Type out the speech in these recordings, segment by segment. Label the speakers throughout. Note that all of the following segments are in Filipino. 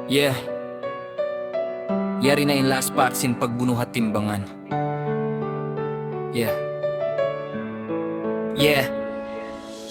Speaker 1: Yeah, yari na yung last part sin pagbunuhat timbangan. Yeah. Yeah.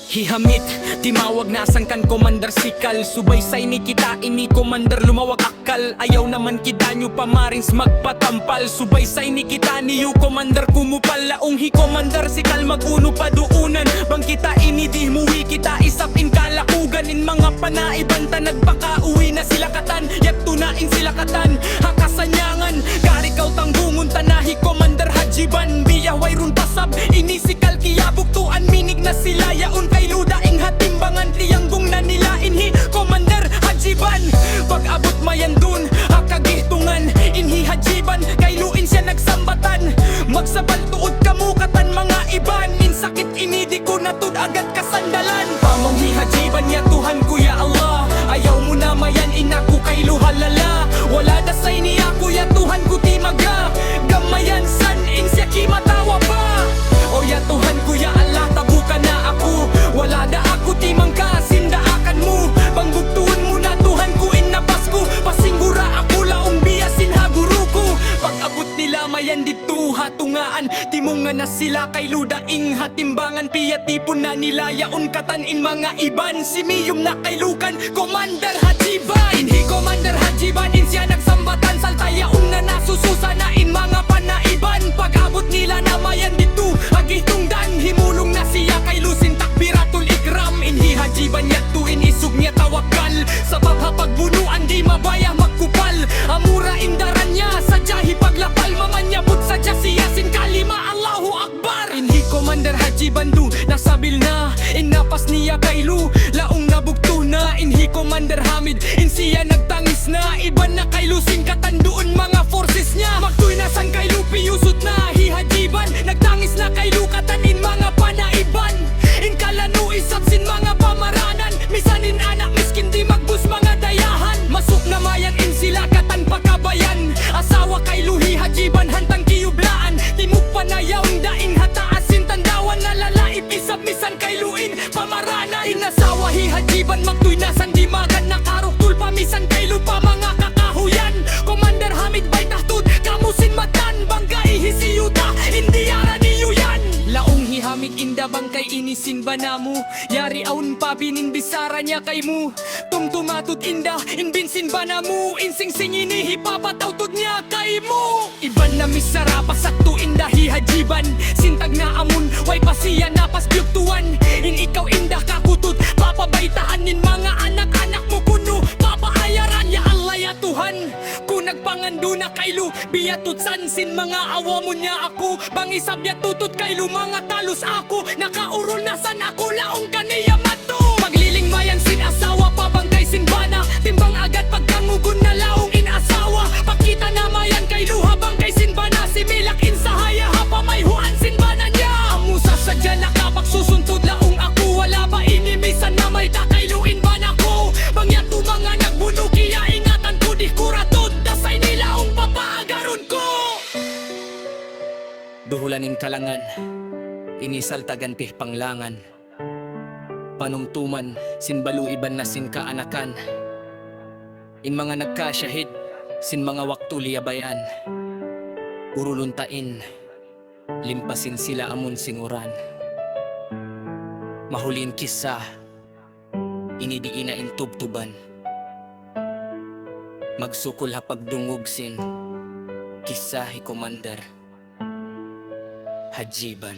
Speaker 2: Hihamit, timawag na sangkan Commander Sikal. Subaysay ni kita ini Commander lumawag akal. Ayaw naman kita nyo pamarins magpatampal. Subaysay ni kita niyo Commander kumupal. Laong hi Commander Sikal maguno paduunan. Bang kita ini di muwi kita isapin kalakugan. In mga panaibanta nagpakauwi na sila katan. Yak tunain sila katan, hakasanyangan. Karikaw tangbungon tanahi Commander Hajiban. Biyaway run pasab, ini Sikal kiyabuktuan. Minig na sila yaon kay ludaing hatimbangan. Triyanggong na nila inhi Commander Hajiban. Pag-abot mayan dun hakagihtungan. Inhi Hajiban kay luin siya nagsambatan. Magsabal tuod kamukatan mga iban. Insakit ini di ko natud agad kasandalan. Pamong hi Hajiban ya Tuhan ko ya Allah. Ayaw mo na mayan inaku kay luhalala. Wala dasay ni ako ya Tuhan ko timaga. Gamayan san insya kimatawa pa. O ya Tuhan ko ya Allah tabukan na ako. Wala da ako timangka sindaakan mo. Panggugtuon mo na Tuhan ko inapas ko. Pasinggura ako laong biyasin haguro ko. Pag-abot nila mayan dito hatungaan. Timungan na sila kay ludaing hatimbangan. Piyatipon na nila yaon katanin mga iban. Simiyom na kay lukan Commander Hajiban. Inhi Commander Hajiban insya nagsambatan. Saltayaon na nasususa na in mga panaiban. Pag-abot nila na mayan dito agitungdan. Himulong na siya kay lusin takbiratul ikram. Inhi Hajiban yatuin isug niya tawakal. Sa pagbunuan di mabaya magkupal. Amura indaran niya sadya hipaglapal. Mamanyabot sadya siyasin kalima Allahu Akbar. Inhi Commander Hajiban du nasabil na. Inapas niya kay lu laong nabugto na. Inhi Commander Hamid insiya nagtangis na. Iban na kay lusing katanduon mga forces niya. Magtuy na sang kay lu piyusot na hi Hajiban. Nagtangis na kay lu katanin mga panaiban. Inkalanu isapsin mga pamaranan. Misanin anak miskin di magbus mga dayahan. Masuk na mayan in sila katan pakabayan. Asawa kay luhi Hajiban hantang kiyublaan. Timuk panayaw daing hataasin tandawan. Nalalaip isap misan kay luin pamaranan. Inasawa hi Hajiban magtuy na sandimagan. Nakaruktul pamisan kay lupa mga kakahuyan. Commander Hamid bay tahtud kamusin matan. Banggay hisiyuta indiyara niyo yan. Laong hihamig inda bangkay inisin ba na mo. Yari aun pa binin bisara niya kay mo. Tumtumatut inda inbinsin ba na mo. Insingsing ini hipapatawtod niya kay mo. Iban na misara pasakto inda hi Hajiban. Sintag na amun way pasiya napas byugtuan. In ikaw inda kakutut papabaytaan nin mga anak-anak mo kuno. Papaayaran ya Allah ya Tuhan. Kung nagpangando na kay lu biyatut sansin mga awa mo niya ako. Bangisab ya tutut kay lu mga talos ako. Nakaurol na san ako laong kaniya mato. Magliling mayan sin asawa pabangkay sin bana. Timbang agad pagkangugon na laong inasawa. Pakita na mayan kay lu habang kay sin bana. Similak insahaya hapa may huan sin bana niya. Amusa sadya nakapagsusuntod laong ako. Wala ba inimisan na may takayluin bana ko. Bangyato mga nagbuno kiya ingatan ko di kuratod. Dasay nilaong papaagaron ko. Duhulanin kalangan inisaltagan pih panglangan. Panungtuman sinbalu iban na sin kaanakan. In mga nagkasyahid sin mga waktu liyabayan. Uruluntain limpasin sila amun singuran. Mahulin kisa inidiina intubtuban. Magsukol hapagdungog sin kisa hi Commander Hajiban.